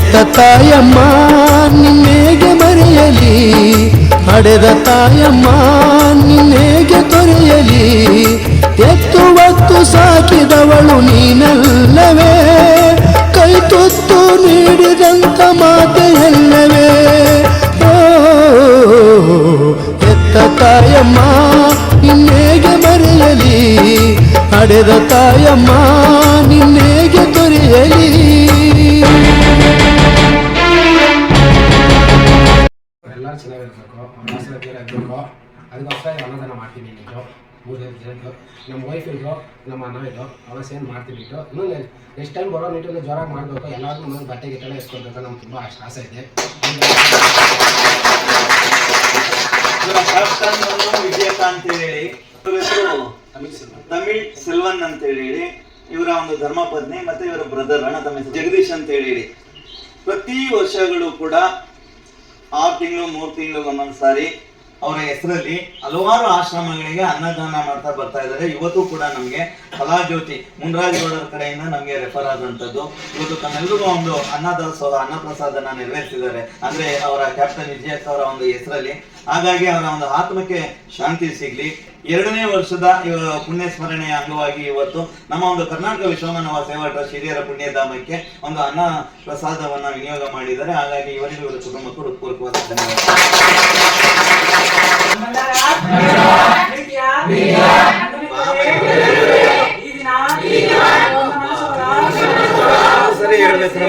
ಹೆತ್ತ ತಾಯಮ್ಮ ನಿನ್ನೇಗೆ ಮರೆಯಲಿ, ಹಡೆದ ತಾಯಮ್ಮ ನಿನ್ನೇಗೆ ತೊರೆಯಲಿ, ಎತ್ತುವತ್ತು ಸಾಕಿದವಳು ನೀನಲ್ಲವೇ, ಕೈ ತುತ್ತು ನೀಡಿದಂತ ಮಾತೆಯಲ್ಲವೇ. ಓ ಹೆತ್ತ ತಾಯಮ್ಮ ನಿನ್ನೇಗೆ ಮರೆಯಲಿ, ಹಡೆದ ತಾಯಮ್ಮ ನಿನ್ನೇಗೆ ತೊರೆಯಲಿ. ಎಲ್ಲರೂ ಚೆನ್ನಾಗಿರ್ಬೇಕು, ಆಗಬೇಕು, ಅದಕ್ಕೋಸ್ಕರ ಅನ್ನದಾನ ಮಾಡ್ತೀನಿ. ನಿಂತು 3 ಜನದ್ದು ನಮ್ಮ ವೈಫ್ ಇದ್ರು, ನಮ್ಮ ಅಣ್ಣ ಇದ್ದು, ಅವಶ್ಯ ಏನು ಮಾಡ್ತೀನಿ ಇಟ್ಟು. ಇನ್ನೂ ನೆಕ್ಸ್ಟ್ ಟೈಮ್ ಬರೋ ನೀಟಲ್ಲಿ ಜೋರಾಗಿ ಮಾಡಬೇಕು, ಎಲ್ಲರಿಗೂ ಮನೆ ಬಟ್ಟೆ ಗಿಟ್ಟೆಲ್ಲ ಎಸ್ಕೊಳ್ಬೇಕು, ನಮ್ಗೆ ತುಂಬ ಅಷ್ಟು ಆಸೆ ಇದೆ. ವಿಜಯಕಾಂತ್ ಹೇಳಿ, ತಮಿಳ್ ಸೆಲ್ವನ್ ಅಂತ ಹೇಳಿ, ಇವರ ಒಂದು ಧರ್ಮಪತ್ನಿ ಮತ್ತೆ ಇವರ ಬ್ರದರ್ ಅಣ್ಣ ತಮ್ಮ ಜಗದೀಶ್ ಅಂತ ಹೇಳಿ, ಪ್ರತಿ ವರ್ಷಗಳು ಕೂಡ 6 ತಿಂಗಳು 3 ತಿಂಗಳು ಒಂದೊಂದು ಸಾರಿ ಅವರ ಹೆಸರಲ್ಲಿ ಹಲವಾರು ಆಶ್ರಮಗಳಿಗೆ ಅನ್ನದಾನ ಮಾಡ್ತಾ ಬರ್ತಾ ಇದ್ದಾರೆ. ಇವತ್ತು ಕೂಡ ನಮಗೆ ಫಲಾಜ್ಯೋತಿ ಮುನ್ರಾಜಗೌಡರ ಕಡೆಯಿಂದ ನಮಗೆ ರೆಫರ್ ಆದಂಥದ್ದು. ಇವತ್ತು ತಮ್ಮೆಲ್ಲರಿಗೂ ಒಂದು ಅನ್ನದಾಸೋಹ ಅನ್ನಪ್ರಸಾದನ ನೆರವೇರಿಸಿದ್ದಾರೆ, ಅಂದ್ರೆ ಅವರ ಕ್ಯಾಪ್ಟನ್ ವಿಜಯಕ್ ಅವರ ಒಂದು ಹೆಸರಲ್ಲಿ. ಹಾಗಾಗಿ ಅವರ ಒಂದು ಆತ್ಮಕ್ಕೆ ಶಾಂತಿ ಸಿಗ್ಲಿ. 2ನೇ ವರ್ಷದ ಪುಣ್ಯ ಸ್ಮರಣೆಯ ಅಂಗವಾಗಿ ಇವತ್ತು ನಮ್ಮ ಒಂದು ಕರ್ನಾಟಕ ವಿಶ್ವಮಾನವ ಸೇವಾ ಟ್ರಸ್ಟ್ ಹಿರಿಯರ ಪುಣ್ಯಧಾಮಕ್ಕೆ ಒಂದು ಅನ್ನ ಪ್ರಸಾದವನ್ನ ವಿನಿಯೋಗ ಮಾಡಿದ್ದಾರೆ. ಹಾಗಾಗಿ ಇವರಿಗೂ ಇವರ ಕುಟುಂಬಕ್ಕೂ ಹೃತ್ಪೂರ್ವಕವಾದ ಧನ್ಯವಾದ. ಸರಿ, 2 ಹೆಸರು